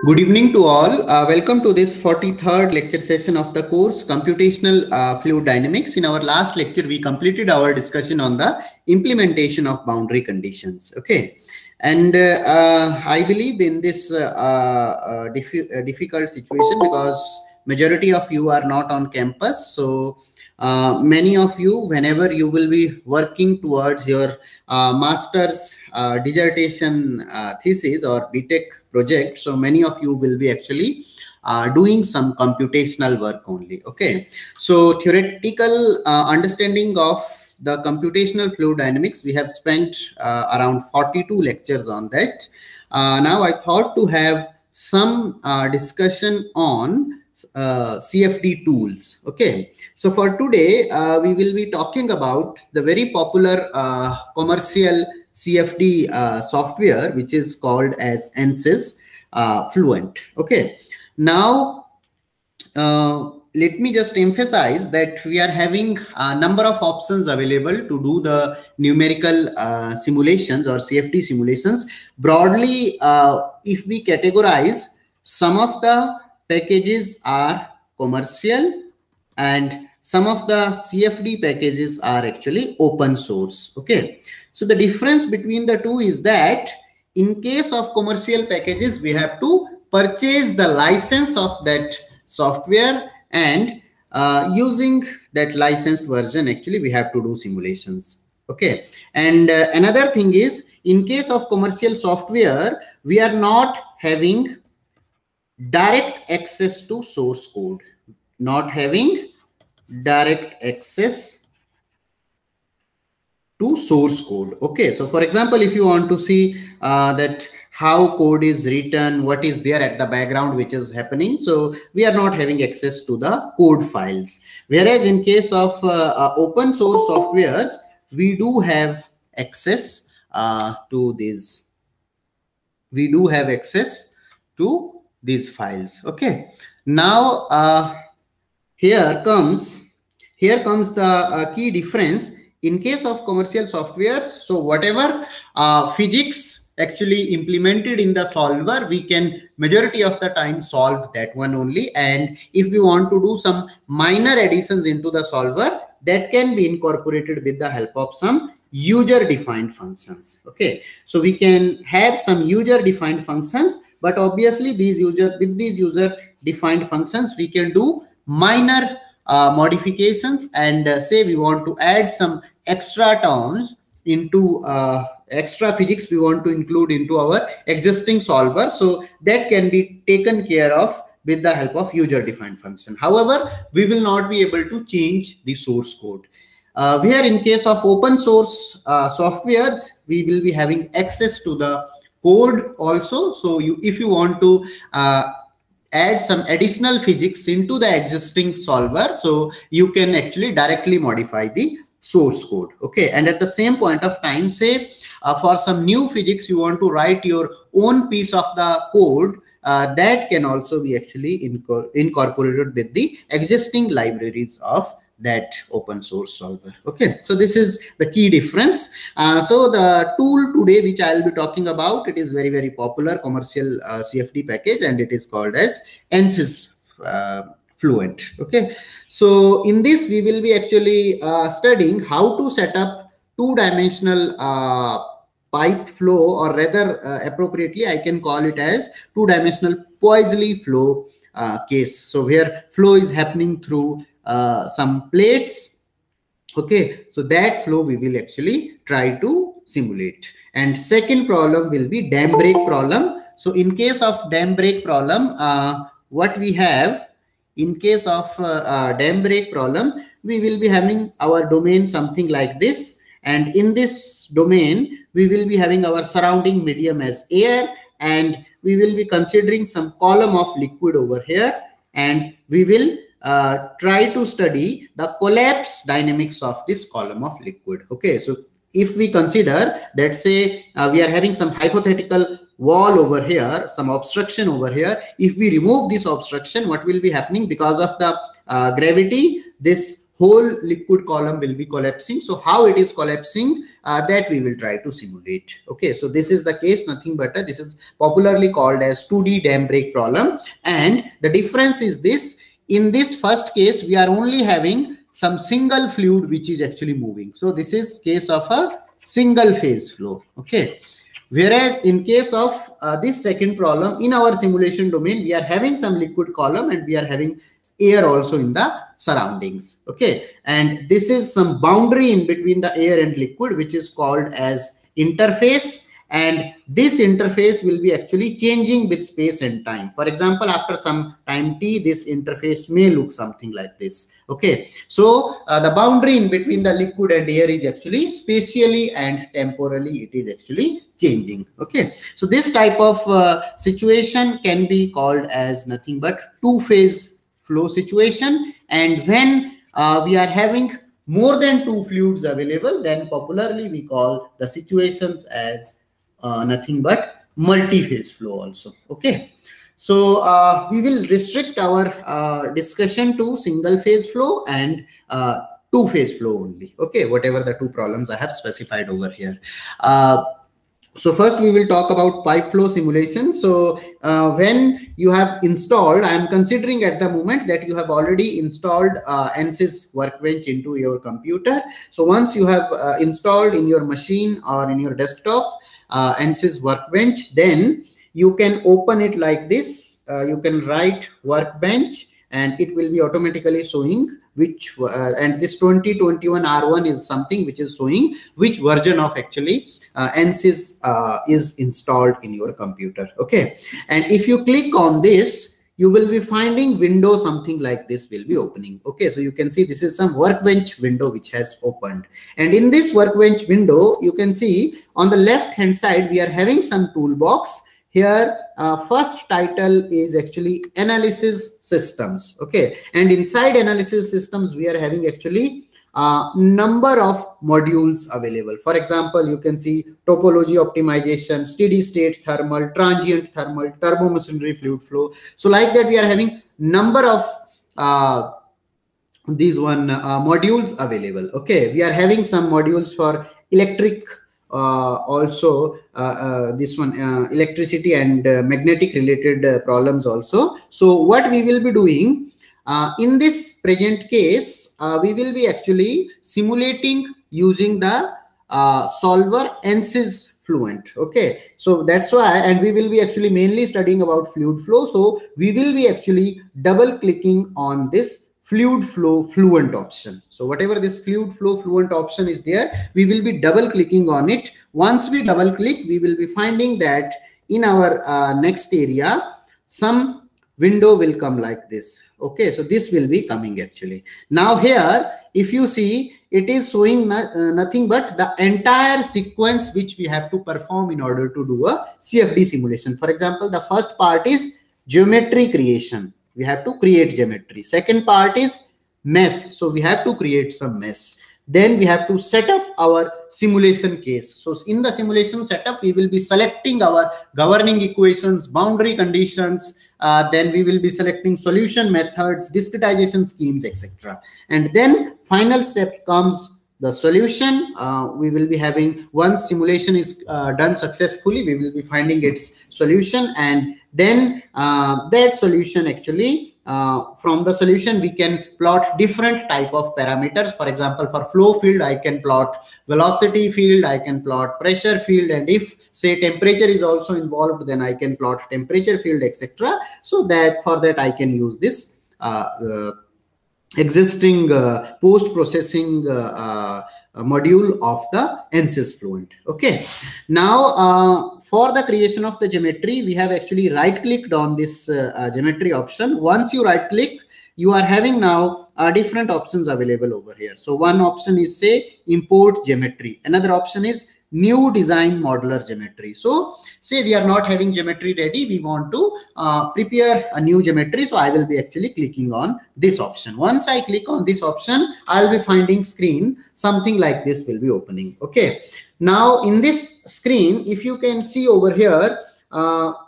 Good evening to all. Welcome to this 43rd lecture session of the course Computational Fluid Dynamics. In our last lecture, we completed our discussion on the implementation of boundary conditions. Okay. And I believe in this difficult situation because majority of you are not on campus. So many of you, whenever you will be working towards your master's dissertation thesis or BTech project, so many of you will be actually doing some computational work only. Okay, so theoretical understanding of the computational fluid dynamics, we have spent around 42 lectures on that. Now I thought to have some discussion on CFD tools. Okay, so for today we will be talking about the very popular commercial CFD software, which is called as ANSYS Fluent. Okay, now let me just emphasize that we are having a number of options available to do the numerical simulations or CFD simulations. Broadly, if we categorize, some of the packages are commercial and some of the CFD packages are actually open source. Okay, so the difference between the two is that in case of commercial packages, we have to purchase the license of that software, and using that licensed version, actually we have to do simulations. Okay, and another thing is, in case of commercial software, we are not having direct access to source code, not having direct access to source code. Okay, so for example, if you want to see that how code is written, what is there at the background which is happening, so we are not having access to the code files. Whereas in case of open source softwares, we do have access to these. We do have access to these files. Okay, now here comes the key difference. In case of commercial softwares, so whatever physics actually implemented in the solver, we can majority of the time solve that one only, and if we want to do some minor additions into the solver, that can be incorporated with the help of some user defined functions. Okay, so we can have some user defined functions, but obviously with these user defined functions we can do minor modifications, and say we want to add some extra terms into extra physics we want to include into our existing solver, so that can be taken care of with the help of user defined function. However, we will not be able to change the source code. Where in case of open source softwares, we will be having access to the code also. So if you want to add some additional physics into the existing solver, so you can actually directly modify the source code. Okay, and at the same point of time, say for some new physics you want to write your own piece of the code, that can also be actually incorporated with the existing libraries of that open source solver. Okay, so this is the key difference. So the tool today which I'll be talking about, it is very popular commercial CFD package, and it is called as ANSYS Fluent. Okay, so in this we will be actually studying how to set up two-dimensional pipe flow, or rather appropriately I can call it as two-dimensional Poiseuille flow case. So where flow is happening through some plates. Okay, so that flow we will actually try to simulate. And second problem will be dam break problem. So in case of dam break problem, what we have in case of dam break problem, we will be having our domain something like this, and in this domain we will be having our surrounding medium as air, and we will be considering some column of liquid over here, and we will try to study the collapse dynamics of this column of liquid. Okay, so if we consider that, say we are having some hypothetical wall over here, some obstruction over here, if we remove this obstruction, what will be happening? Because of the gravity, this whole liquid column will be collapsing. So how it is collapsing, that we will try to simulate. Okay, so this is the case, nothing but this is popularly called as 2D dam break problem. And the difference is this: in this first case, we are only having some single fluid which is actually moving. So this is case of a single phase flow. Okay, whereas in case of this second problem, in our simulation domain, we are having some liquid column and we are having air also in the surroundings. Okay, and this is some boundary in between the air and liquid, which is called as interface. And this interface will be actually changing with space and time. For example, after some time t, this interface may look something like this. Okay, so the boundary in between the liquid and air is actually spatially and temporally, it is actually changing. Okay, so this type of situation can be called as nothing but two-phase flow situation. And when we are having more than two fluids available, then popularly we call the situations as nothing but multi-phase flow also. Okay, so we will restrict our discussion to single phase flow and two-phase flow only. Okay, whatever the two problems I have specified over here. So first we will talk about pipe flow simulation. So when you have installed, I am considering at the moment that you have already installed ANSYS Workbench into your computer. So once you have installed in your machine or in your desktop ANSYS Workbench, then you can open it like this. You can write Workbench and it will be automatically showing which and this 2021 R1 is something which is showing which version of actually ANSYS is installed in your computer. Okay, and if you click on this, you will be finding window something like this will be opening. Okay, so you can see this is some Workbench window which has opened, and in this Workbench window you can see on the left hand side we are having some toolbox. Here first title is actually analysis systems. Okay, and inside analysis systems we are having actually number of modules available. For example, you can see topology optimization, steady state thermal, transient thermal, turbomachinery fluid flow. So like that we are having number of these modules available. Okay, we are having some modules for electric also this one electricity and magnetic related problems also. So what we will be doing in this present case, we will be actually simulating using the solver ANSYS Fluent. Okay, so that's why, and we will be actually mainly studying about fluid flow. So we will be actually double clicking on this fluid flow fluent option. So whatever this fluid flow fluent option is there, we will be double clicking on it. Once we double click, we will be finding that in our next area some window will come like this. Okay, so this will be coming actually. Now here if you see, it is showing nothing but the entire sequence which we have to perform in order to do a CFD simulation. For example, the first part is geometry creation. We have to create geometry. Second part is mesh. So we have to create some mesh. Then we have to set up our simulation case. So in the simulation setup, we will be selecting our governing equations, boundary conditions. Then we will be selecting solution methods, discretization schemes, etc. And then final step comes the solution. We will be having, once simulation is done successfully, we will be finding its solution, and then that solution actually from the solution we can plot different type of parameters. For example, for flow field I can plot velocity field, I can plot pressure field, and if say temperature is also involved, then I can plot temperature field, etc. So that for that I can use this existing post-processing module of the ANSYS Fluent. Okay, now for the creation of the geometry, we have actually right-clicked on this geometry option. Once you right-click, you are having now different options available over here. So one option is say import geometry. Another option is new design modular geometry. So say we are not having geometry ready, we want to prepare a new geometry. So I will be actually clicking on this option. Once I click on this option, I'll be finding screen something like this will be opening. Okay, now in this screen, if you can see over here,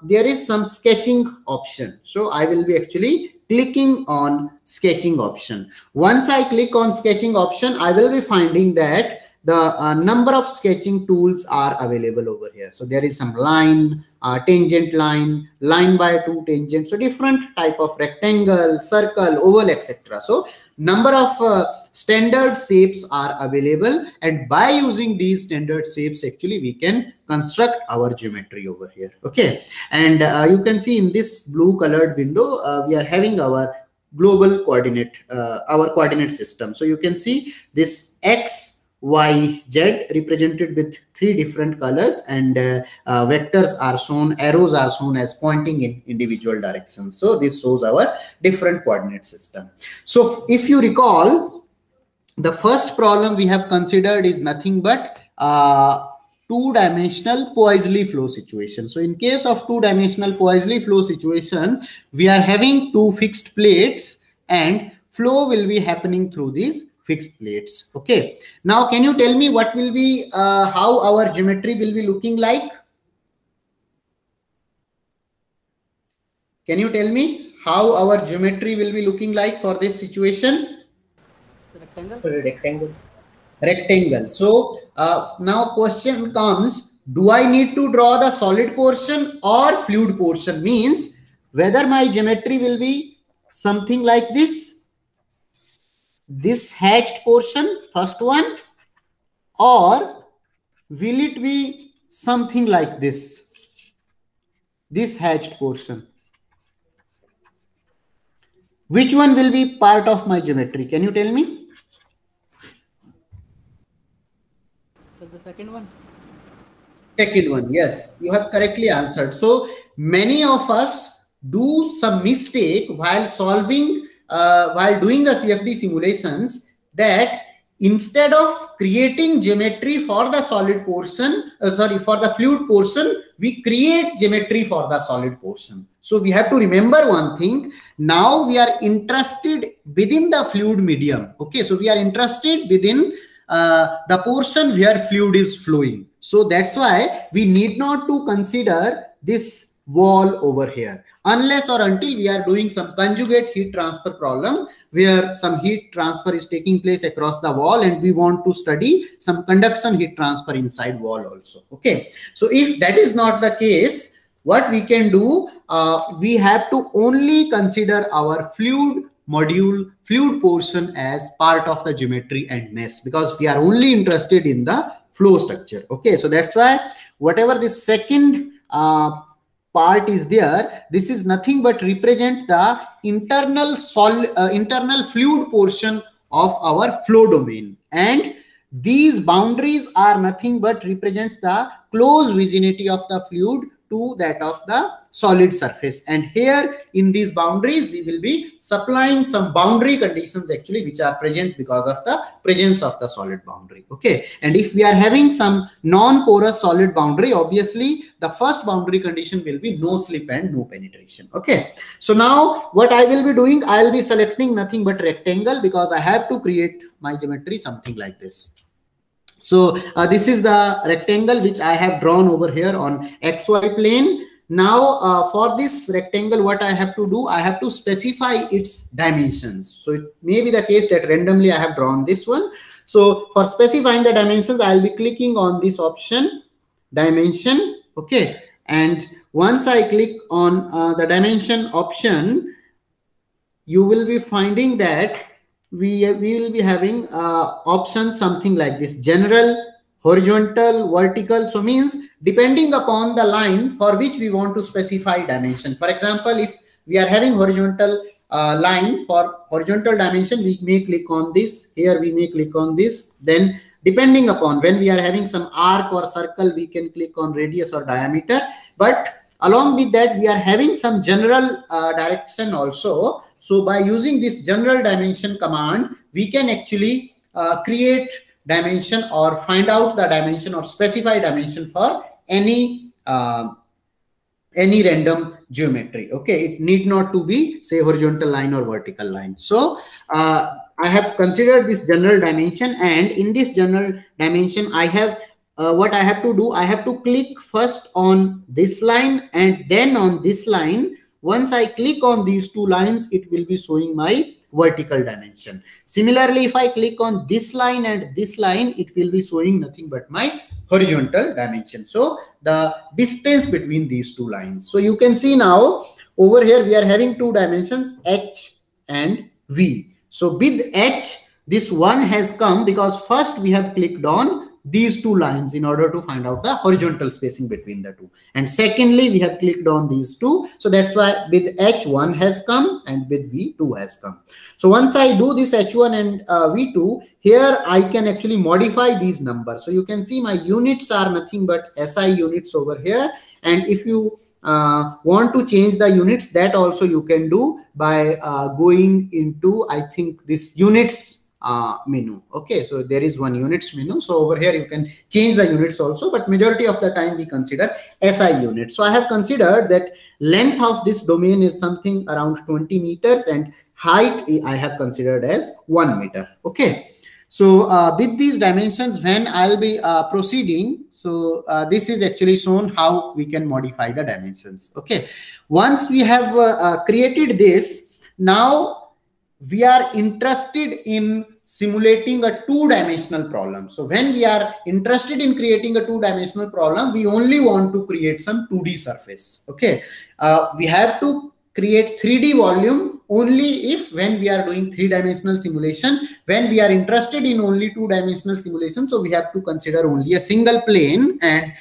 there is some sketching option. So I will be actually clicking on sketching option. Once I click on sketching option, I will be finding that the number of sketching tools are available over here. So there is some line, tangent line, line by two tangent, so different type of rectangle, circle, oval, etc. So number of standard shapes are available, and by using these standard shapes actually we can construct our geometry over here. Okay, and you can see in this blue colored window we are having our global coordinate, our coordinate system. So you can see this x, y, z represented with three different colors, and vectors are shown, arrows are shown as pointing in individual directions. So this shows our different coordinate system. So if you recall, the first problem we have considered is nothing but two-dimensional Poiseuille flow situation. So in case of two-dimensional Poiseuille flow situation, we are having two fixed plates and flow will be happening through these fixed plates. Okay, now can you tell me what will be how our geometry will be looking like? Can you tell me how our geometry will be looking like for this situation? Rectangle. So now question comes, do I need to draw the solid portion or fluid portion? Means whether my geometry will be something like this hatched portion, first one, or will it be something like this hatched portion? Which one will be part of my geometry? Can you tell me? So the second one. Second one, yes, you have correctly answered. So many of us do some mistake while solving while doing the CFD simulations, that instead of creating geometry for the solid portion, for the fluid portion, we create geometry for the solid portion. So we have to remember one thing. Now we are interested within the fluid medium. Okay, so we are interested within the portion where fluid is flowing. So that's why we need not to consider this wall over here, unless or until we are doing some conjugate heat transfer problem where some heat transfer is taking place across the wall and we want to study some conduction heat transfer inside wall also. Okay, so if that is not the case, what we can do, we have to only consider our fluid module, fluid portion as part of the geometry and mesh, because we are only interested in the flow structure. Okay, so that's why whatever this second part is there, this is nothing but represent the internal fluid portion of our flow domain, and these boundaries are nothing but represents the close vicinity of the fluid to that of the solid surface. And here in these boundaries we will be supplying some boundary conditions actually which are present because of the presence of the solid boundary. Okay, and if we are having some non-porous solid boundary, obviously the first boundary condition will be no slip and no penetration. Okay, so now what I will be doing, I will be selecting nothing but rectangle because I have to create my geometry something like this. So this is the rectangle which I have drawn over here on XY plane. Now for this rectangle, what I have to do, I have to specify its dimensions. So it may be the case that randomly I have drawn this one. So for specifying the dimensions, I will be clicking on this option, dimension. Okay, and once I click on the dimension option, you will be finding that we will be having options something like this: general, horizontal, vertical. So means depending upon the line for which we want to specify dimension. For example, if we are having horizontal line, for horizontal dimension we may click on this, here we may click on this. Then depending upon when we are having some arc or circle, we can click on radius or diameter. But along with that, we are having some general direction also. So by using this general dimension command, we can actually create dimension or find out the dimension or specify dimension for any random geometry. Okay, it need not to be say horizontal line or vertical line. So I have considered this general dimension, and in this general dimension I have what I have to do, I have to click first on this line and then on this line Once I click on these two lines, it will be showing my vertical dimension. Similarly, if I click on this line and this line, it will be showing nothing but my horizontal dimension. So the distance between these two lines. So you can see now over here we are having two dimensions, h and v. So with h, this one has come because first we have clicked on these two lines in order to find out the horizontal spacing between the two, and secondly we have clicked on these two, so that's why with h1 has come and with v2 has come. So once I do this h1 and v2, here I can actually modify these numbers. So you can see my units are nothing but SI units over here, and if you want to change the units, that also you can do by going into, I think, this units menu. Okay, so there is one units menu, so over here you can change the units also, but majority of the time we consider SI units. So I have considered that length of this domain is something around 20 meters and height I have considered as 1 meter. Okay, so with these dimensions, when I'll be proceeding, so this is actually shown how we can modify the dimensions. Okay, once we have created this, now we are interested in simulating a two-dimensional problem. So when we are interested in creating a two-dimensional problem, we only want to create some 2D surface. Okay, we have to create 3D volume only if when we are doing three-dimensional simulation. When we are interested in only two-dimensional simulation, so we have to consider only a single plane, and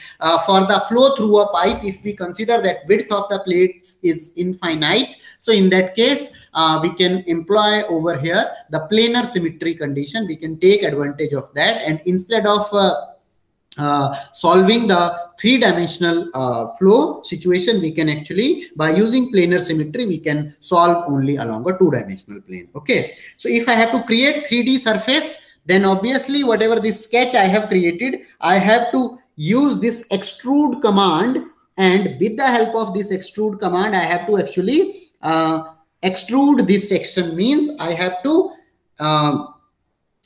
for the flow through a pipe, if we consider that width of the plates is infinite, so in that case we can employ over here the planar symmetry condition. We can take advantage of that, and instead of solving the three-dimensional flow situation, we can actually, by using planar symmetry, we can solve only along a two-dimensional plane. Okay, so if I have to create 3D surface, then obviously whatever this sketch I have created, I have to use this extrude command, and with the help of this extrude command, I have to actually extrude this section. Means I have to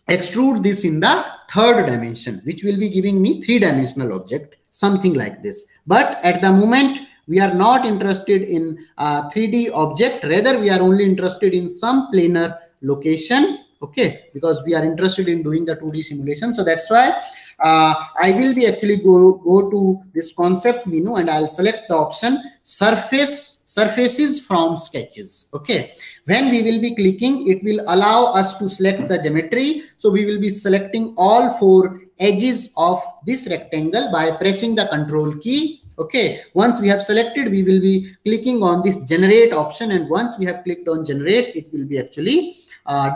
extrude this in the third dimension, which will be giving me three-dimensional object, something like this. But at the moment, we are not interested in 3D object, rather we are only interested in some planar location. Okay, because we are interested in doing the 2D simulation. So that's why I will be actually go to this concept menu, and I'll select the option surfaces from sketches. Okay, when we will be clicking, it will allow us to select the geometry. So we will be selecting all 4 edges of this rectangle by pressing the control key. Okay, once we have selected, we will be clicking on this generate option, and once we have clicked on generate, it will be actually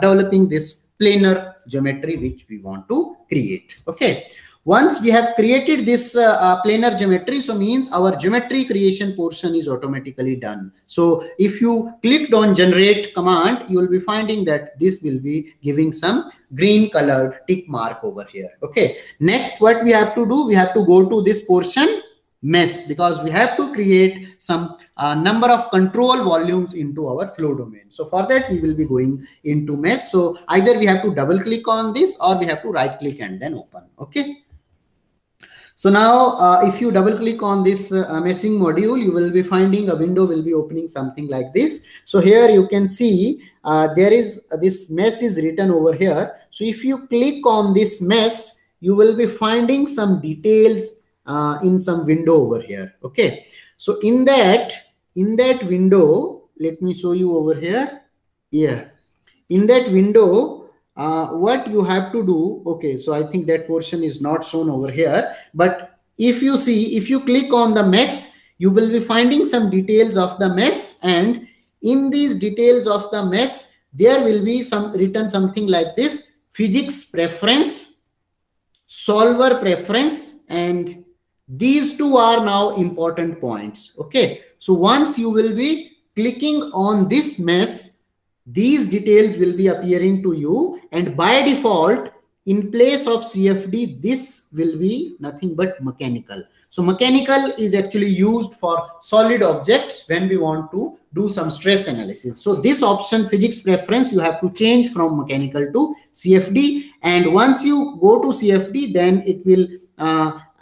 developing this planar geometry which we want to create. Okay, once we have created this planar geometry, so means our geometry creation portion is automatically done. So if you clicked on generate command, you will be finding that this will be giving some green colored tick mark over here. Okay, next what we have to do, we have to go to this portion mesh, because we have to create some number of control volumes into our flow domain. So for that, we will be going into mesh. So either we have to double click on this, or we have to right click and then open. Okay, so now if you double click on this meshing module, you will be finding a window will be opening something like this. So here you can see there is this mesh is written over here. So if you click on this mesh, you will be finding some details in some window over here. Okay, so in that window, let me show you over here. Yeah, in that window, what you have to do. Okay, so I think that portion is not shown over here, but if you see, if you click on the mesh, you will be finding some details of the mesh, and in these details of the mesh, there will be some written something like this: physics preference, solver preference, and these two are now important points. Okay, so once you will be clicking on this mesh, these details will be appearing to you, and by default, in place of CFD, this will be nothing but mechanical. So mechanical is actually used for solid objects when we want to do some stress analysis. So this option, physics preference, you have to change from mechanical to CFD, and once you go to CFD, then it will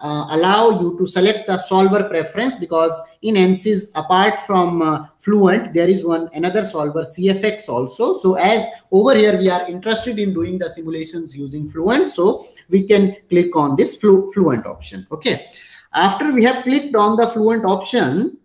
allow you to select the solver preference, because in ANSYS, apart from Fluent, there is another solver, CFX also. So as over here we are interested in doing the simulations using Fluent, so we can click on this Fluent option. Okay, after we have clicked on the Fluent option,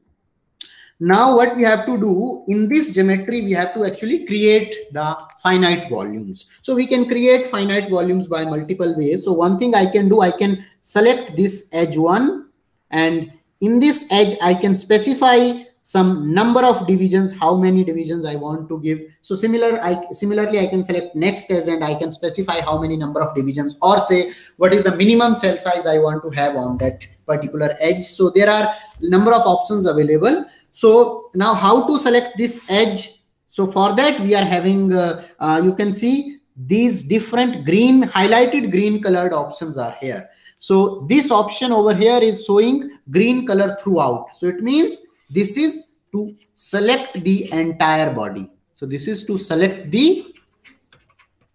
now what we have to do in this geometry, we have to actually create the finite volumes. So we can create finite volumes by multiple ways. So one thing I can do, I can select this edge 1, and in this edge I can specify some number of divisions, how many divisions I want to give. So similarly I can select next edge and I can specify how many number of divisions, or say what is the minimum cell size I want to have on that particular edge. So there are number of options available. So now how to select this edge? So for that we are having, you can see these different green, highlighted green colored options are here. So this option over here is showing green color throughout. So it means this is to select the entire body. So this is to select the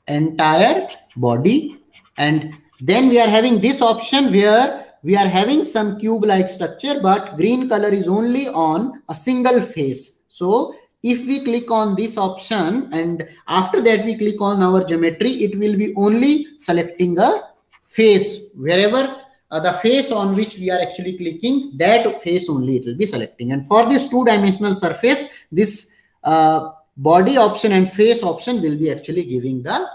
entire body. And then we are having this option where we are having some cube-like structure, but green color is only on a single face. So if we click on this option and after that we click on our geometry, it will be only selecting a face. Wherever the face on which we are actually clicking, that face only it will be selecting. And for this two-dimensional surface, this body option and face option will be actually giving the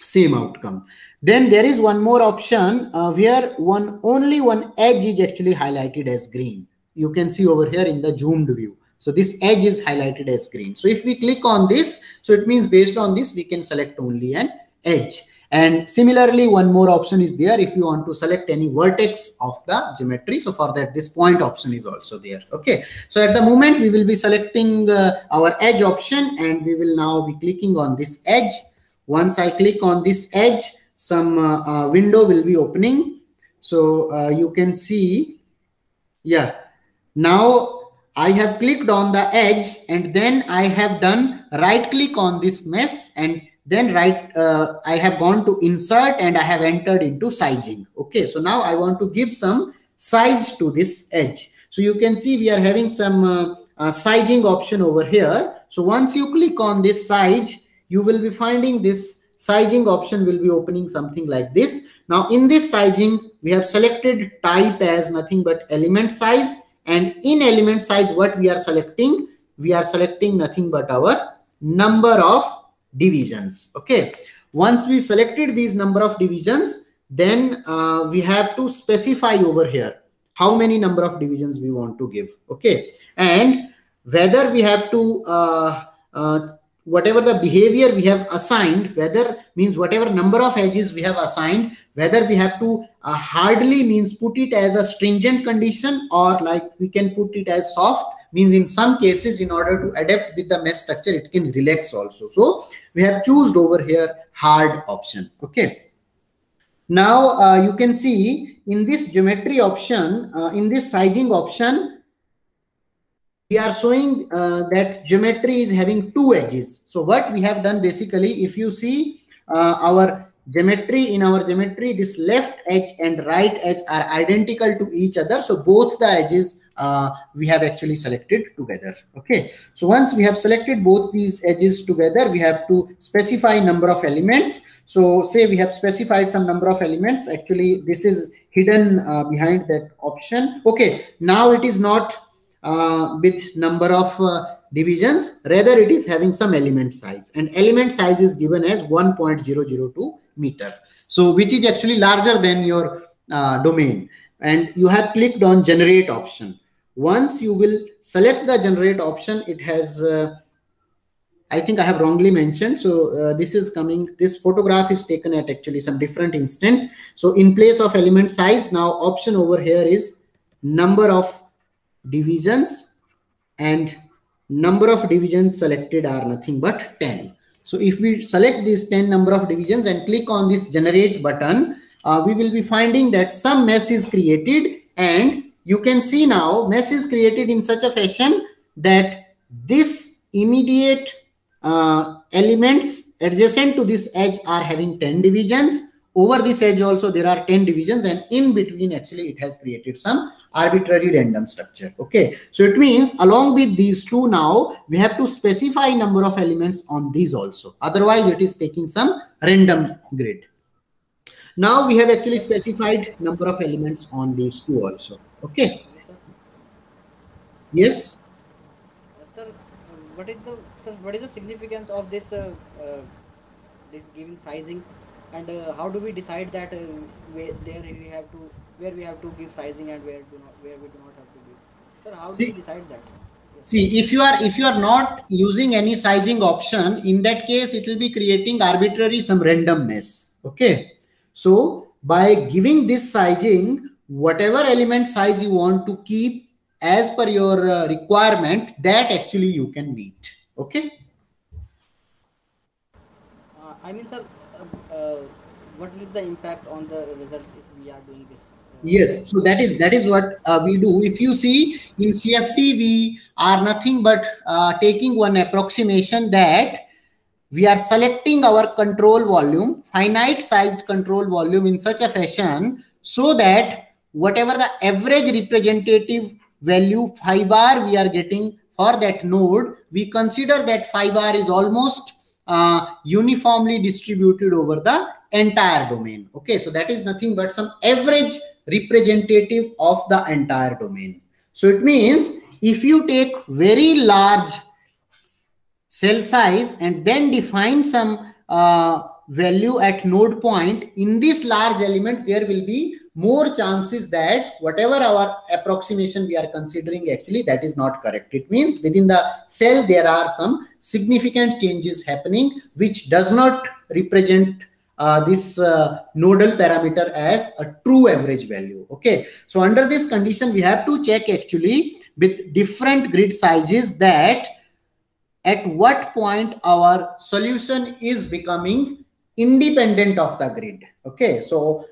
same outcome. Then there is one more option where only one edge is actually highlighted as green. You can see over here in the zoomed view. So this edge is highlighted as green. So if we click on this, so it means based on this, we can select only an edge. And similarly, one more option is there if you want to select any vertex of the geometry. So for that, this point option is also there. Okay. So at the moment, we will be selecting our edge option and we will now be clicking on this edge. Once I click on this edge, some window will be opening. So you can see, yeah, now I have clicked on the edge and then I have done right click on this mesh and then I have gone to insert and I have entered into sizing. Okay, so now I want to give some size to this edge. So you can see we are having some sizing option over here. So once you click on this size, you will be finding this sizing option will be opening something like this. Now in this sizing, we have selected type as nothing but element size, and in element size what we are selecting nothing but our number of divisions. Okay, once we selected these number of divisions, then we have to specify over here how many number of divisions we want to give. Okay, and whether we have to whatever the behavior we have assigned, whether means whatever number of edges we have assigned, whether we have to hardly means put it as a stringent condition, or like we can put it as soft, means in some cases in order to adapt with the mesh structure it can relax also. So we have chosen over here hard option. Okay, now you can see in this geometry option, in this sizing option, we are showing that geometry is having two edges. So what we have done basically, if you see our geometry, in our geometry, this left edge and right edge are identical to each other. So both the edges we have actually selected together. Okay, so once we have selected both these edges together, we have to specify number of elements. So say we have specified some number of elements. Actually, this is hidden behind that option. Okay, now it is not with number of divisions, rather it is having some element size, and element size is given as 1.002 meter. So which is actually larger than your domain, and you have clicked on generate option. Once you will select the generate option, it has I think I have wrongly mentioned. So this is coming, this photograph is taken at actually some different instant. So in place of element size, now option over here is number of divisions, and number of divisions selected are nothing but 10. So if we select this 10 number of divisions and click on this generate button, we will be finding that some mesh is created, and you can see now mesh is created in such a fashion that this immediate elements adjacent to this edge are having 10 divisions, over this edge also there are 10 divisions, and in between actually it has created some arbitrary random structure. Okay, so it means along with these two, now we have to specify number of elements on these also, otherwise it is taking some random grid. Now we have actually specified number of elements on these two also. Okay. Yes. Sir, what is the significance of this this giving sizing, and how do we decide that where we have to give sizing and where we do not have to give? Sir, how do we decide that? Yes. See, if you are not using any sizing option, in that case it will be creating arbitrary some randomness. Okay, so by giving this sizing, whatever element size you want to keep as per your requirement, that actually you can meet. Okay. I mean, sir, what will be the impact on the results if we are doing this? Yes, so that is what we do. If you see in CFT, we are nothing but taking one approximation that we are selecting our control volume, finite sized control volume, in such a fashion so that whatever the average representative value phi bar we are getting for that node, we consider that phi bar is almost uniformly distributed over the entire domain. Okay, so that is nothing but some average representative of the entire domain. So it means if you take very large cell size and then define some value at node point, in this large element there will be more chances that whatever our approximation we are considering, actually that is not correct. It means within the cell there are some significant changes happening which does not represent this nodal parameter as a true average value. Okay, so under this condition we have to check actually with different grid sizes that at what point our solution is becoming independent of the grid. Okay, so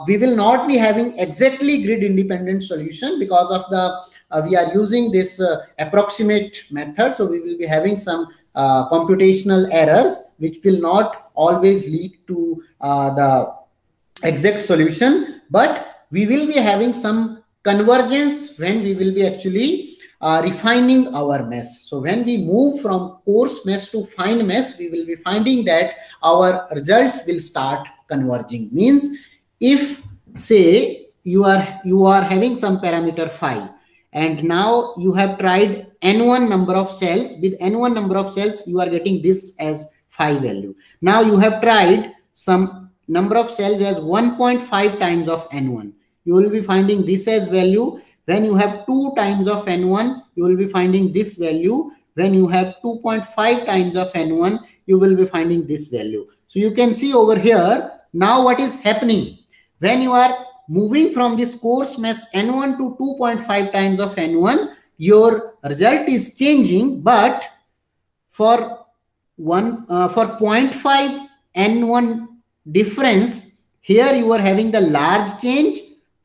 we will not be having exactly grid independent solution because of the we are using this approximate method, so we will be having some computational errors which will not always lead to the exact solution, but we will be having some convergence when we will be actually refining our mesh. So when we move from coarse mesh to fine mesh, we will be finding that our results will start converging. Means if say you are having some parameter phi, and now you have tried n1 number of cells, with n1 number of cells you are getting this as phi value. Now you have tried some number of cells as 1.5 times of n1, you will be finding this as value. When you have 2 times of n1, you will be finding this value. When you have 2.5 times of n1, you will be finding this value. So you can see over here, now what is happening? When you are moving from this coarse mesh n1 to 2.5 times of n1, your result is changing, but for 0.5 n1 difference, here you are having the large change.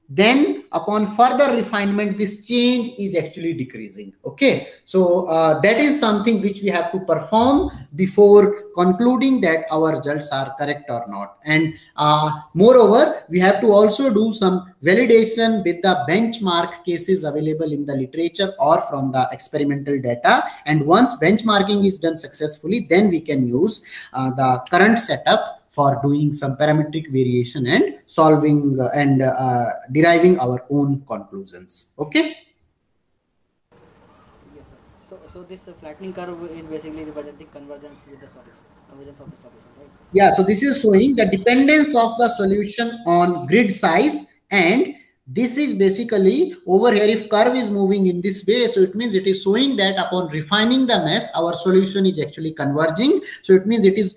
Then upon further refinement, this change is actually decreasing. Okay, so that is something which we have to perform before concluding that our results are correct or not. And moreover, we have to also do some validation with the benchmark cases available in the literature or from the experimental data. And once benchmarking is done successfully, then we can use the current setup for doing some parametric variation and solving and deriving our own conclusions. Okay. Yes, sir. So this flattening curve is basically representing convergence with the solution, convergence of the solution, right? Yeah. So this is showing the dependence of the solution on grid size, and this is basically over here. If curve is moving in this way, so it means it is showing that upon refining the mesh, our solution is actually converging. So it means it is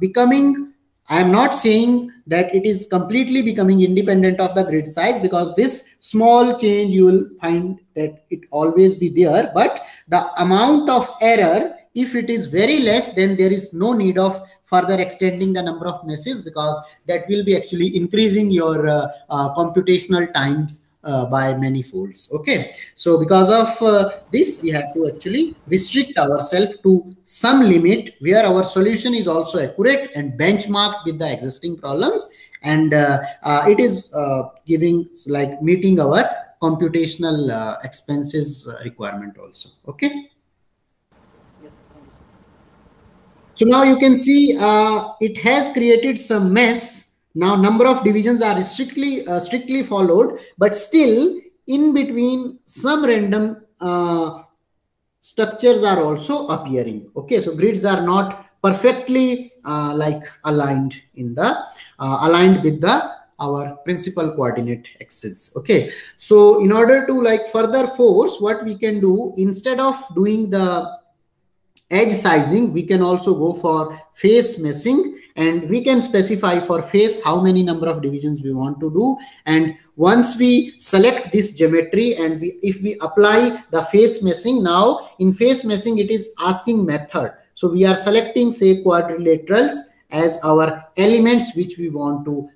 becoming. I am not saying that it is completely becoming independent of the grid size, because this small change you will find that it always be there, but the amount of error, if it is very less, then there is no need of further extending the number of meshes, because that will be actually increasing your computational times by many folds. Okay, so because of this, we have to actually restrict ourselves to some limit where our solution is also accurate and benchmarked with the existing problems, and it is giving like meeting our computational expenses requirement also. Okay. Yes, thank you. So now you can see it has created some mess. Now number of divisions are strictly followed, but still in between some random structures are also appearing. Okay, so grids are not perfectly like aligned in the aligned with the our principal coordinate axis. Okay, so in order to like further force, what we can do, instead of doing the edge sizing, we can also go for face meshing, and we can specify for face how many number of divisions we want to do. And once we select this geometry and if we apply the face meshing, now in face meshing it is asking method. So we are selecting say quadrilaterals as our elements which we want to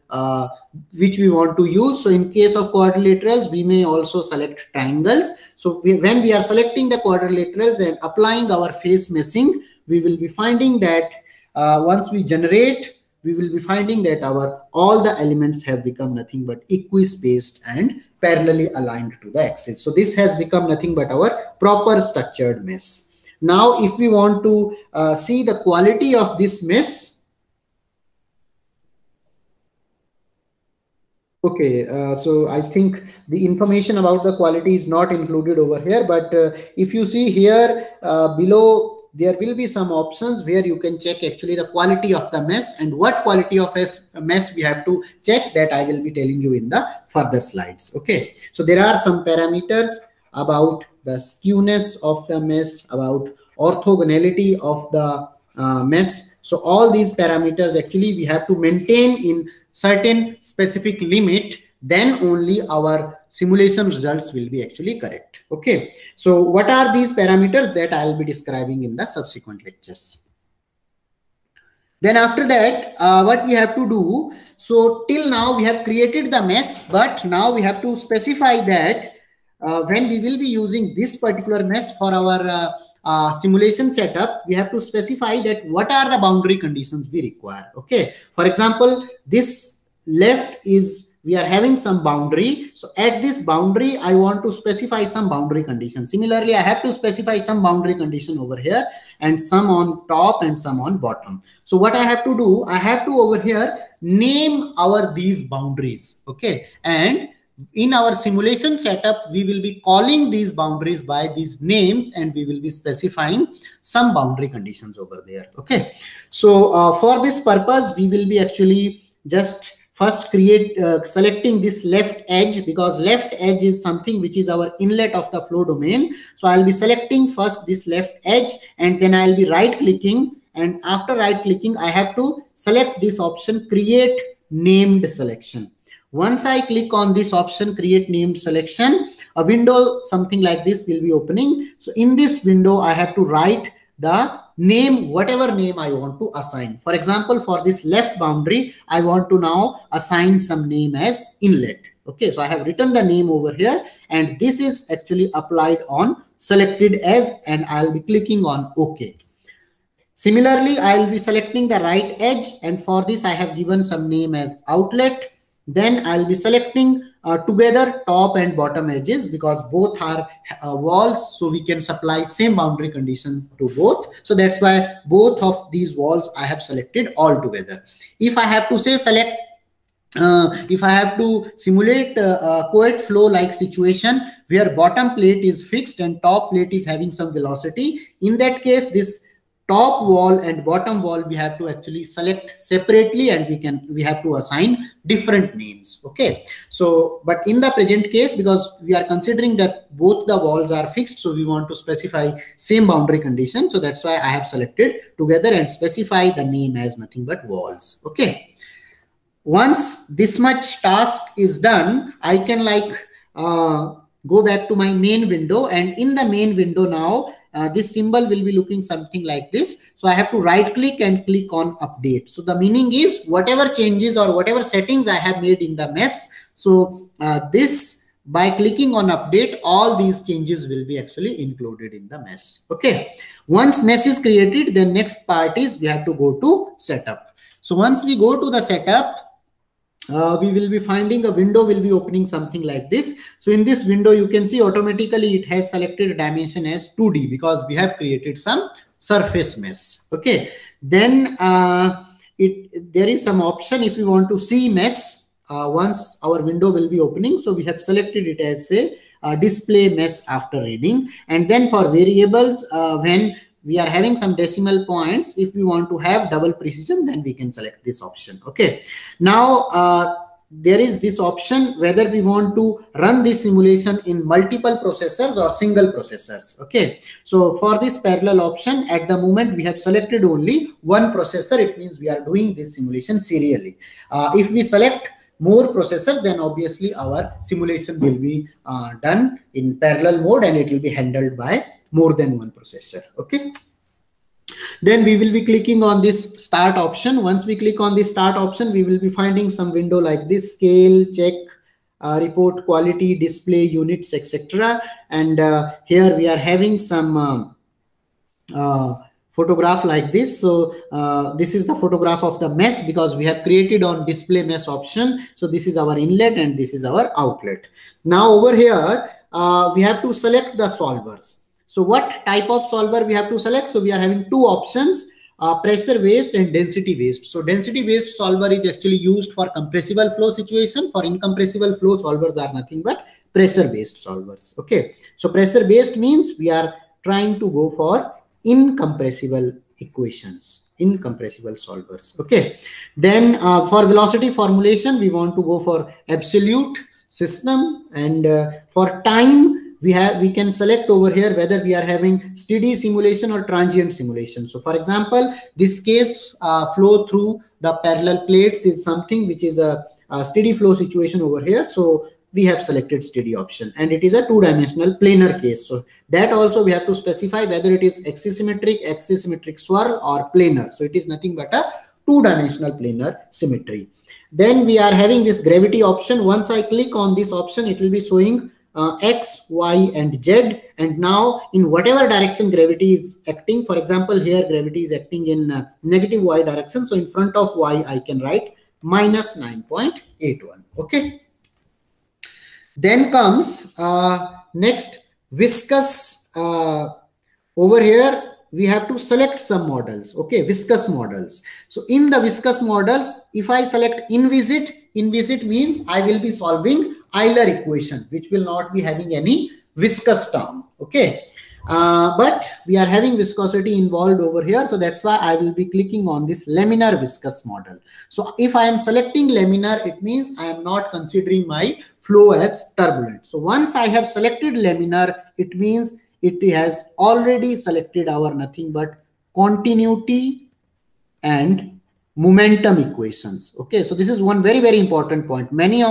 use. So in case of quadrilaterals, we may also select triangles. So when we are selecting the quadrilaterals and applying our face meshing, we will be finding that once we generate, we will be finding that our all the elements have become nothing but equispaced and parallelly aligned to the axis. So this has become nothing but our proper structured mesh. Now if we want to see the quality of this mesh, okay, so I think the information about the quality is not included over here, but if you see here below, there will be some options where you can check actually the quality of the mesh, and what quality of mesh we have to check, that I will be telling you in the further slides. Okay, so there are some parameters about the skewness of the mesh, about orthogonality of the mesh. So all these parameters actually we have to maintain in certain specific limit, then only our simulation results will be actually correct. Okay, so what are these parameters, that I will be describing in the subsequent lectures. Then after that, what we have to do, so till now we have created the mesh, but now we have to specify that when we will be using this particular mesh for our simulation setup, we have to specify that what are the boundary conditions we require. Okay, for example, this left is, we are having some boundary. So at this boundary, I want to specify some boundary condition. Similarly, I have to specify some boundary condition over here, and some on top and some on bottom. So what I have to do, I have to over here name these boundaries. Okay, and in our simulation setup, we will be calling these boundaries by these names, and we will be specifying some boundary conditions over there. Okay, so for this purpose, we will be actually just first selecting this left edge, because left edge is something which is our inlet of the flow domain. So I'll be selecting first this left edge, and then I'll be right clicking, and after right clicking, I have to select this option, create named selection. Once I click on this option, create named selection, a window something like this will be opening. So in this window, I have to write the name, whatever name I want to assign. For example, for this left boundary, I want to now assign some name as inlet. Okay, so I have written the name over here, and this is actually applied on selected as, and I'll be clicking on OK. Similarly, I'll be selecting the right edge, and for this I have given some name as outlet. Then I'll be selecting together top and bottom edges, because both are walls, so we can supply same boundary condition to both. So that's why both of these walls I have selected all together. If I have to say select, if I have to simulate a coed flow like situation where bottom plate is fixed and top plate is having some velocity, in that case this top wall and bottom wall we have to actually select separately, and we have to assign different names. Okay, so but in the present case, because we are considering that both the walls are fixed, so we want to specify same boundary condition. So that's why I have selected together and specify the name as nothing but walls. Okay, once this much task is done, I can like go back to my main window, and in the main window now this symbol will be looking something like this. So I have to right click and click on update. So the meaning is whatever changes or whatever settings I have made in the mesh, so this by clicking on update, all these changes will be actually included in the mesh. Okay, once mesh is created, then next part is we have to go to setup. So once we go to the setup, we will be finding a window will be opening something like this. So in this window, you can see automatically it has selected dimension as 2D because we have created some surface mesh. Okay. Then there is some option if we want to see mesh once our window will be opening. So we have selected it as a display mesh after reading. And then for variables, when we are having some decimal points, if we want to have double precision, then we can select this option. Okay. Now there is this option whether we want to run this simulation in multiple processors or single processors. Okay. So for this parallel option, at the moment we have selected only one processor. It means we are doing this simulation serially. If we select more processors, then obviously our simulation will be done in parallel mode and it will be handled by more than one processor. Okay. Then we will be clicking on this start option. Once we click on the start option, we will be finding some window like this: scale, check, report quality, display units, etc. And here we are having some photograph like this. So this is the photograph of the mesh because we have created on display mesh option. So this is our inlet and this is our outlet. Now over here, we have to select the solvers. So what type of solver we have to select? So we are having two options, pressure based and density based. So density based solver is actually used for compressible flow situation. For incompressible flow, solvers are nothing but pressure based solvers. Okay. So pressure based means we are trying to go for incompressible equations, incompressible solvers. Okay. Then for velocity formulation, we want to go for absolute system, and for time, we can select over here whether we are having steady simulation or transient simulation. So for example, this case flow through the parallel plates is something which is a steady flow situation over here. So we have selected steady option, and it is a two-dimensional planar case. So that also we have to specify whether it is axisymmetric swirl or planar. So it is nothing but a two-dimensional planar symmetry. Then we are having this gravity option. Once I click on this option, it will be showing X, Y, and Z. And now in whatever direction gravity is acting, for example, here gravity is acting in negative Y direction. So in front of Y, I can write minus 9.81. Okay. Then comes next viscous. Over here we have to select some models. Okay, viscous models. So in the viscous models, if I select inviscid means I will be solving Euler equation, which will not be having any viscous term. Okay. But we are having viscosity involved over here. So that's why I will be clicking on this laminar viscous model. So if I am selecting laminar, it means I am not considering my flow as turbulent. So once I have selected laminar, it means it has already selected our nothing but continuity and momentum equations. Okay, so this is one very, very important point. Many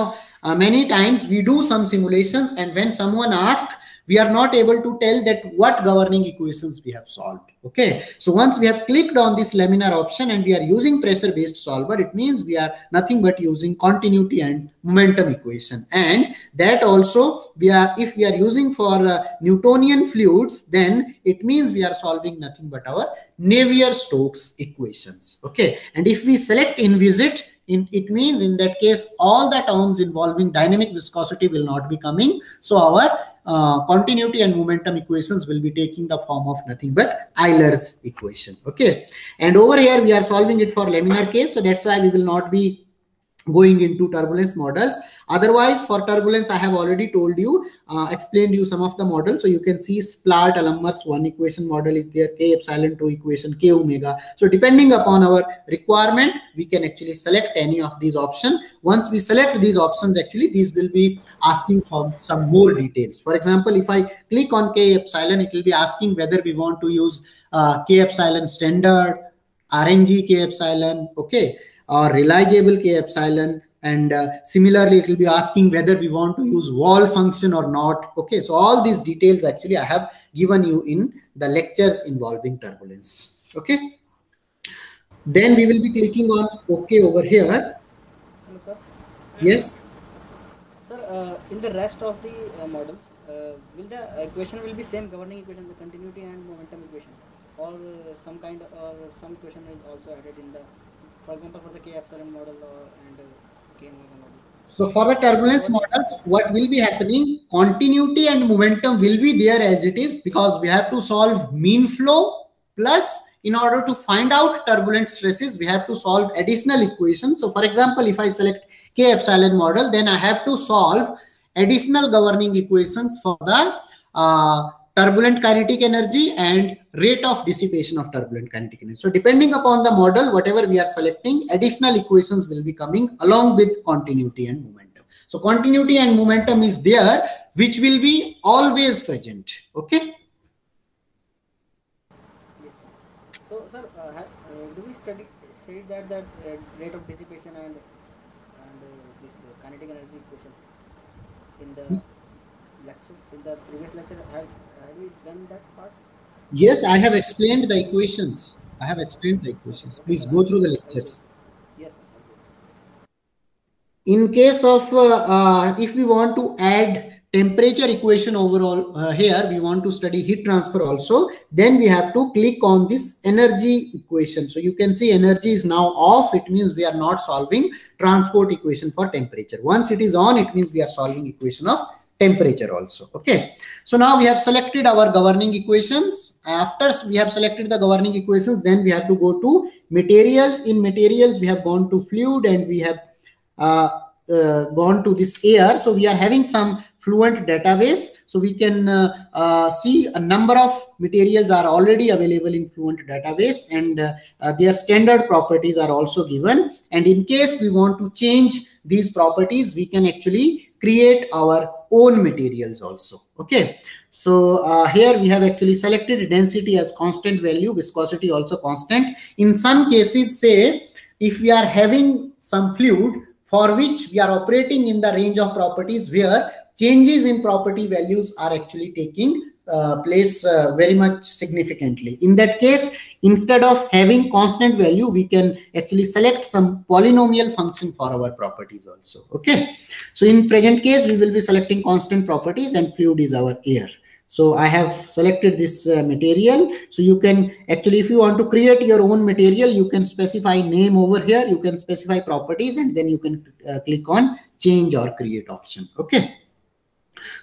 times we do some simulations, and when someone asks, we are not able to tell that what governing equations we have solved. Okay, so once we have clicked on this laminar option and we are using pressure based solver, it means we are nothing but using continuity and momentum equation. And that also if we are using for Newtonian fluids, then it means we are solving nothing but our Navier-Stokes equations. Okay, and if we select inviscid, it means in that case all the terms involving dynamic viscosity will not be coming. So our continuity and momentum equations will be taking the form of nothing but Euler's equation. Okay, and over here we are solving it for laminar case, so that's why we will not be going into turbulence models. Otherwise, for turbulence, I have already told you, explained you some of the models. So you can see Splart, Alamers 1 equation model is there, K epsilon 2 equation, K omega. So depending upon our requirement, we can actually select any of these options. Once we select these options, actually, these will be asking for some more details. For example, if I click on K epsilon, it will be asking whether we want to use K epsilon standard, RNG K epsilon, okay, or realizable K epsilon, and similarly it will be asking whether we want to use wall function or not. Okay, so all these details actually I have given you in the lectures involving turbulence. Okay, then we will be clicking on OK over here. Hello, sir. Yes. Sir, in the rest of the models, will the equation will be same governing equation, the continuity and momentum equation, or some equation is also added in the, for example, for the K epsilon model and So for the turbulence models, what will be happening? Continuity and momentum will be there as it is, because we have to solve mean flow, plus in order to find out turbulent stresses, we have to solve additional equations. So for example, if I select K epsilon model, then I have to solve additional governing equations for the turbulent kinetic energy and rate of dissipation of turbulent kinetic energy. So depending upon the model, whatever we are selecting, additional equations will be coming along with continuity and momentum. So continuity and momentum is there, which will be always present. Okay. Yes, sir. So, sir, do we study that rate of dissipation and this kinetic energy equation in the lectures, in the previous lecture? Have we done that part? Yes, I have explained the equations. I have explained the equations. Please go through the lectures. Yes, sir. In case of if we want to add temperature equation overall, here we want to study heat transfer also, then we have to click on this energy equation. So you can see energy is now off. It means we are not solving transport equation for temperature. Once it is on, it means we are solving equation of temperature also. Okay, so now we have selected our governing equations. After we have selected the governing equations, then we have to go to materials. In materials, we have gone to fluid, and we have gone to this air. So we are having some Fluent database. So we can see a number of materials are already available in Fluent database, and their standard properties are also given. And in case we want to change these properties, we can actually create our own materials also. Okay, so here we have actually selected density as constant value, viscosity also constant. In some cases, say if we are having some fluid for which we are operating in the range of properties where changes in property values are actually taking place very much significantly. In that case, instead of having constant value, we can actually select some polynomial function for our properties also. Okay, so in present case, we will be selecting constant properties, and fluid is our air. So I have selected this material. So you can actually, if you want to create your own material, you can specify name over here, you can specify properties, and then you can click on change or create option. Okay.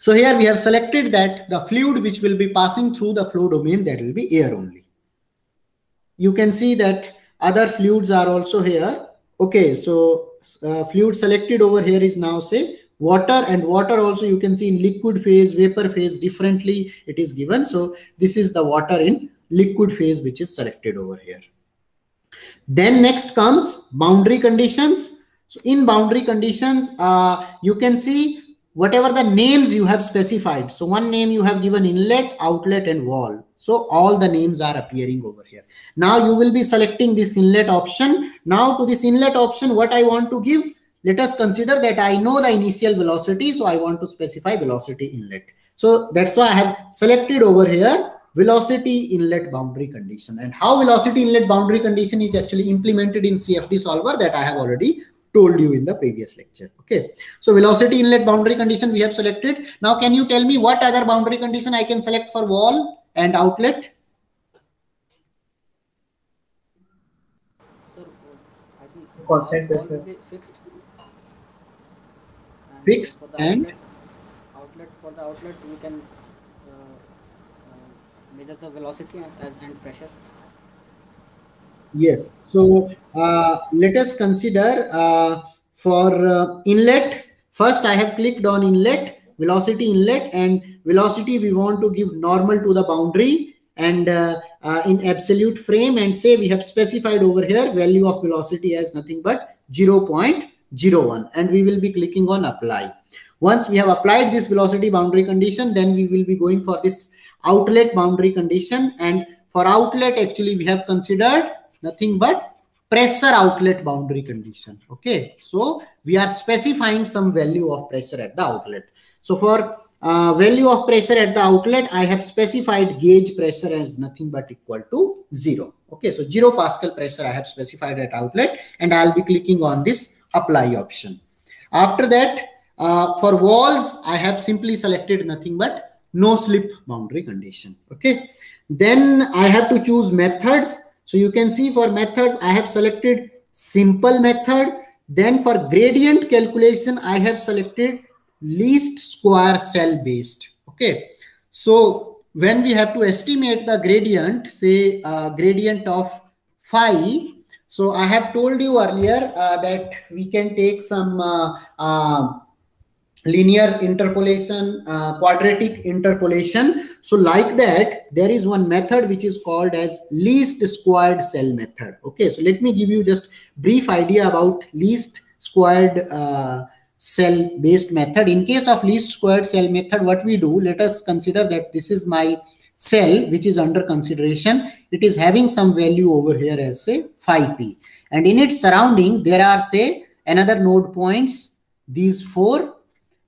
So here we have selected that the fluid which will be passing through the flow domain, that will be air only. You can see that other fluids are also here. Okay, so fluid selected over here is now say water, and water also you can see in liquid phase, vapor phase, differently it is given. So this is the water in liquid phase which is selected over here. Then next comes boundary conditions. So in boundary conditions, you can see whatever the names you have specified. So one name you have given inlet, outlet, and wall. So all the names are appearing over here. Now you will be selecting this inlet option. Now to this inlet option, what I want to give, let us consider that I know the initial velocity. So I want to specify velocity inlet. So that's why I have selected over here velocity inlet boundary condition. And how velocity inlet boundary condition is actually implemented in CFD solver, that I have already told you in the previous lecture. Okay, so velocity inlet boundary condition we have selected. Now can you tell me what other boundary condition I can select for wall and outlet? Sir, I think Constant wall will be fixed. Fixed, for the and outlet, for the outlet we can measure the velocity and pressure. yes, so let us consider for inlet. First I have clicked on inlet, velocity inlet, and velocity we want to give normal to the boundary and in absolute frame, and say we have specified over here value of velocity as nothing but 0.01, and we will be clicking on apply. Once we have applied this velocity boundary condition, then we will be going for this outlet boundary condition, and for outlet actually we have considered nothing but pressure outlet boundary condition. Okay, so we are specifying some value of pressure at the outlet. So for value of pressure at the outlet, I have specified gauge pressure as nothing but equal to 0. Okay, so 0 Pascal pressure I have specified at outlet, and I'll be clicking on this apply option. After that, for walls, I have simply selected nothing but no slip boundary condition. Okay, then I have to choose methods. So you can see for methods, I have selected simple method, Then for gradient calculation, I have selected least square cell based. Okay. So when we have to estimate the gradient, say gradient of phi, so I have told you earlier that we can take some linear interpolation, quadratic interpolation. So like that, there is one method which is called as least squared cell method. Okay, so let me give you just brief idea about least squared cell based method. In case of least squared cell method, what we do, let us consider that this is my cell which is under consideration. It is having some value over here as say phi p, and in its surrounding there are say another node points, these 4,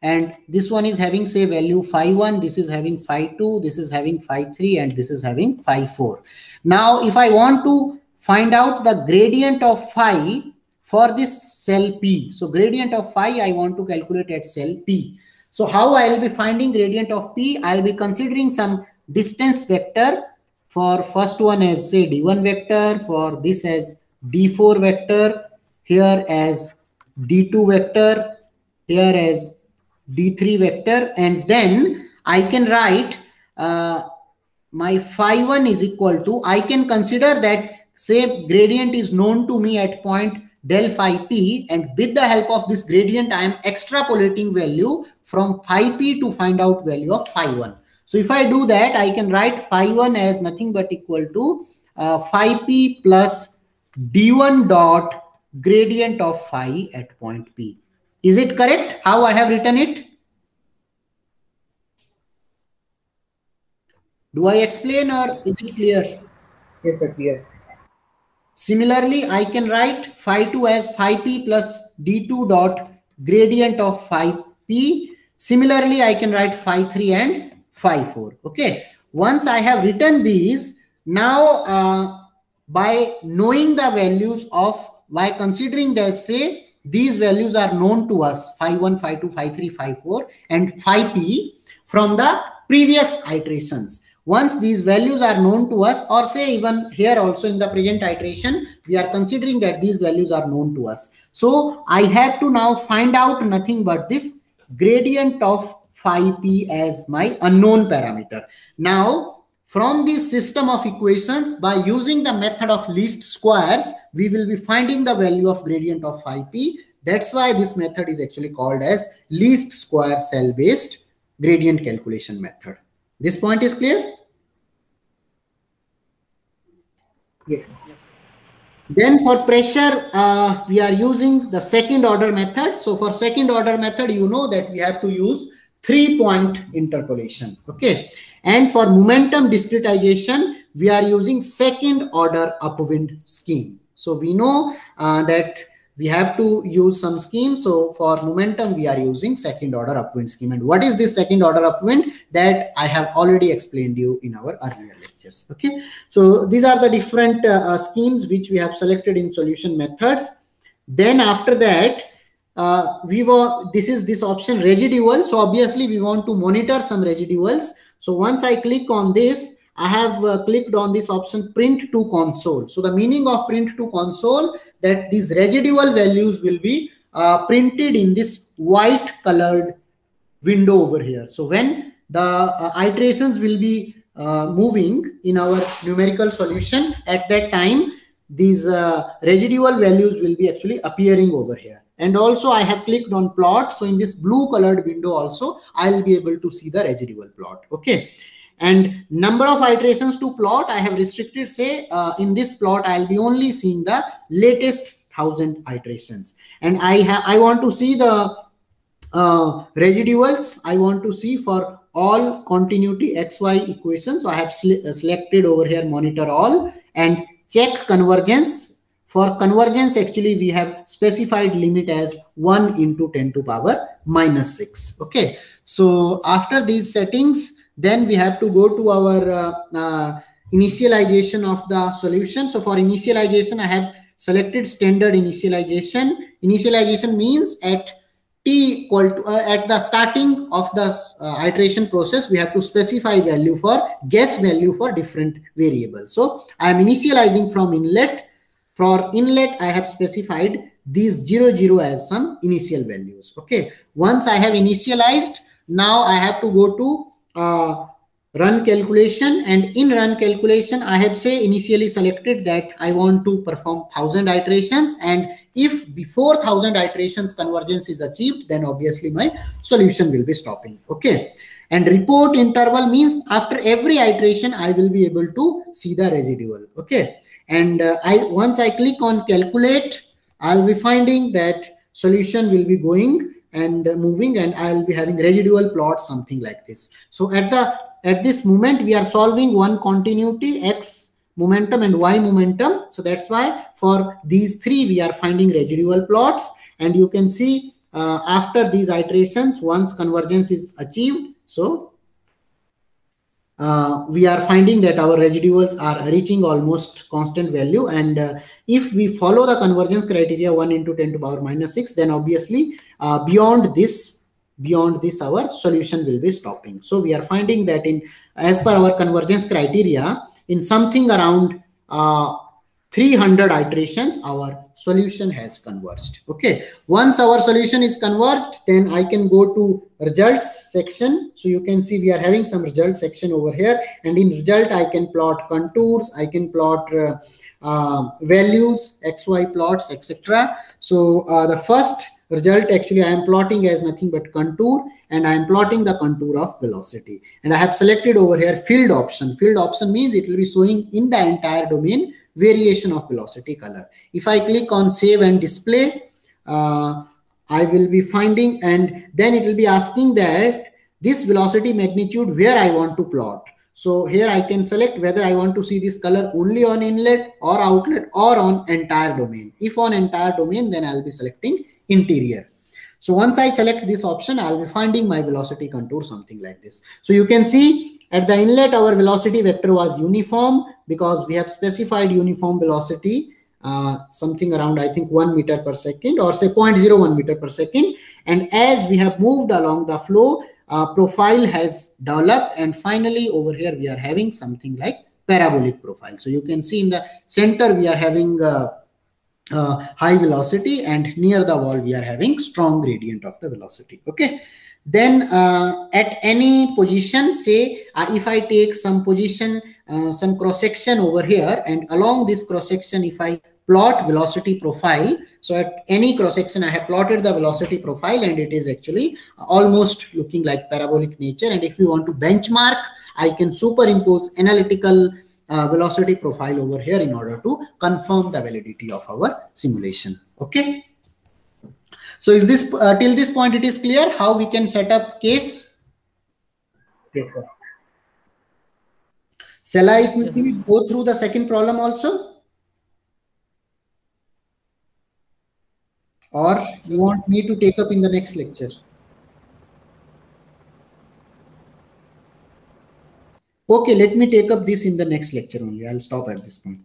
and this one is having say value phi 1, this is having phi 2, this is having phi 3, and this is having phi 4. Now if I want to find out the gradient of phi for this cell P, so gradient of phi I want to calculate at cell P. So how I will be finding gradient of P? I will be considering some distance vector. For first one as say d1 vector, for this as d4 vector, here as d2 vector, here as d3 vector, and then I can write my phi 1 is equal to, I can consider that say gradient is known to me at point del phi p, and with the help of this gradient I am extrapolating value from phi p to find out value of phi 1. So if I do that, I can write phi 1 as nothing but equal to phi p plus d1 dot gradient of phi at point p. Is it correct how I have written it? Do I explain or is it clear? Yes, sir, clear. Similarly, I can write phi 2 as phi p plus d2 dot gradient of phi p. Similarly, I can write phi 3 and phi 4. Okay. Once I have written these, now by knowing the values of, by considering that say these values are known to us, phi 1, phi 2, phi 3, phi 4, and phi p from the previous iterations. Once these values are known to us, or say even here also in the present iteration, we are considering that these values are known to us. So I have to now find out nothing but this gradient of phi p as my unknown parameter. Now, from this system of equations, by using the method of least squares, we will be finding the value of gradient of phi p. That's why this method is actually called as least square cell based gradient calculation method. This point is clear? Yes. Then for pressure, we are using the second order method. So for second order method, you know that we have to use 3-point interpolation. Okay. And for momentum discretization, we are using second order upwind scheme. So we know that we have to use some scheme. So for momentum, we are using second order upwind scheme. And what is this second order upwind? That I have already explained you in our earlier lectures. Okay. So these are the different schemes which we have selected in solution methods. Then after that, this is this option residual. So obviously we want to monitor some residuals. So once I click on this, I have clicked on this option print to console. So the meaning of print to console, that these residual values will be printed in this white colored window over here. So when the iterations will be moving in our numerical solution, at that time these residual values will be actually appearing over here. And also I have clicked on plot. So in this blue colored window also, I'll be able to see the residual plot. Okay. And number of iterations to plot, I have restricted, say in this plot, I'll be only seeing the latest 1000 iterations. And I want to see the residuals. I want to see for all continuity XY equations. So I have selected over here, monitor all, and check convergence. For convergence, actually, we have specified limit as 1 into 10 to power minus 6. Okay. So after these settings, then we have to go to our initialization of the solution. So for initialization, I have selected standard initialization. Initialization means at t equal to at the starting of the iteration process, we have to specify value for guess value for different variables. So I am initializing from inlet. For inlet, I have specified these 0, 0 as some initial values. Okay, once I have initialized, now I have to go to run calculation, and in run calculation I have say initially selected that I want to perform 1000 iterations, and if before 1000 iterations convergence is achieved, then obviously my solution will be stopping. Okay, and report interval means after every iteration I will be able to see the residual. Okay, and once I click on calculate, I'll be finding that solution will be going and moving, and I'll be having residual plot, something like this. So at this moment we are solving one continuity, x momentum and y momentum. So that's why for these three we are finding residual plots, and you can see after these iterations, once convergence is achieved, so we are finding that our residuals are reaching almost constant value. And if we follow the convergence criteria 1 into 10 to the power minus 6, then obviously beyond this our solution will be stopping. So we are finding that as per our convergence criteria, in something around 300 iterations our solution has converged. Okay, once our solution is converged, then I can go to results section. So you can see we are having some result section over here, and in result I can plot contours, I can plot values, xy plots, etc. So the first result actually I am plotting as nothing but contour, and I am plotting the contour of velocity, and I have selected over here field option. Field option means it will be showing in the entire domain variation of velocity color. If I click on save and display, I will be finding, and then it will be asking that this velocity magnitude where I want to plot. So here I can select whether I want to see this color only on inlet or outlet or on entire domain. If on entire domain, then I'll be selecting interior. So once I select this option, I'll be finding my velocity contour, something like this. So you can see at the inlet our velocity vector was uniform because we have specified uniform velocity, something around I think 1 meter per second, or say 0.01 meter per second. And as we have moved along the flow, profile has developed, and finally over here we are having something like parabolic profile. So you can see in the center we are having high velocity, and near the wall we are having strong gradient of the velocity. Okay, then at any position, say if I take some position, some cross section over here, and along this cross section if I plot velocity profile, so at any cross section I have plotted the velocity profile, and it is actually almost looking like parabolic nature. And if you want to benchmark, I can superimpose analytical velocity profile over here in order to confirm the validity of our simulation. Okay, so is this till this point it is clear how we can set up case? Yes, sir. Shall I quickly go through the second problem also, or you want me to take up in the next lecture? Okay, let me take up this in the next lecture only. I'll stop at this point.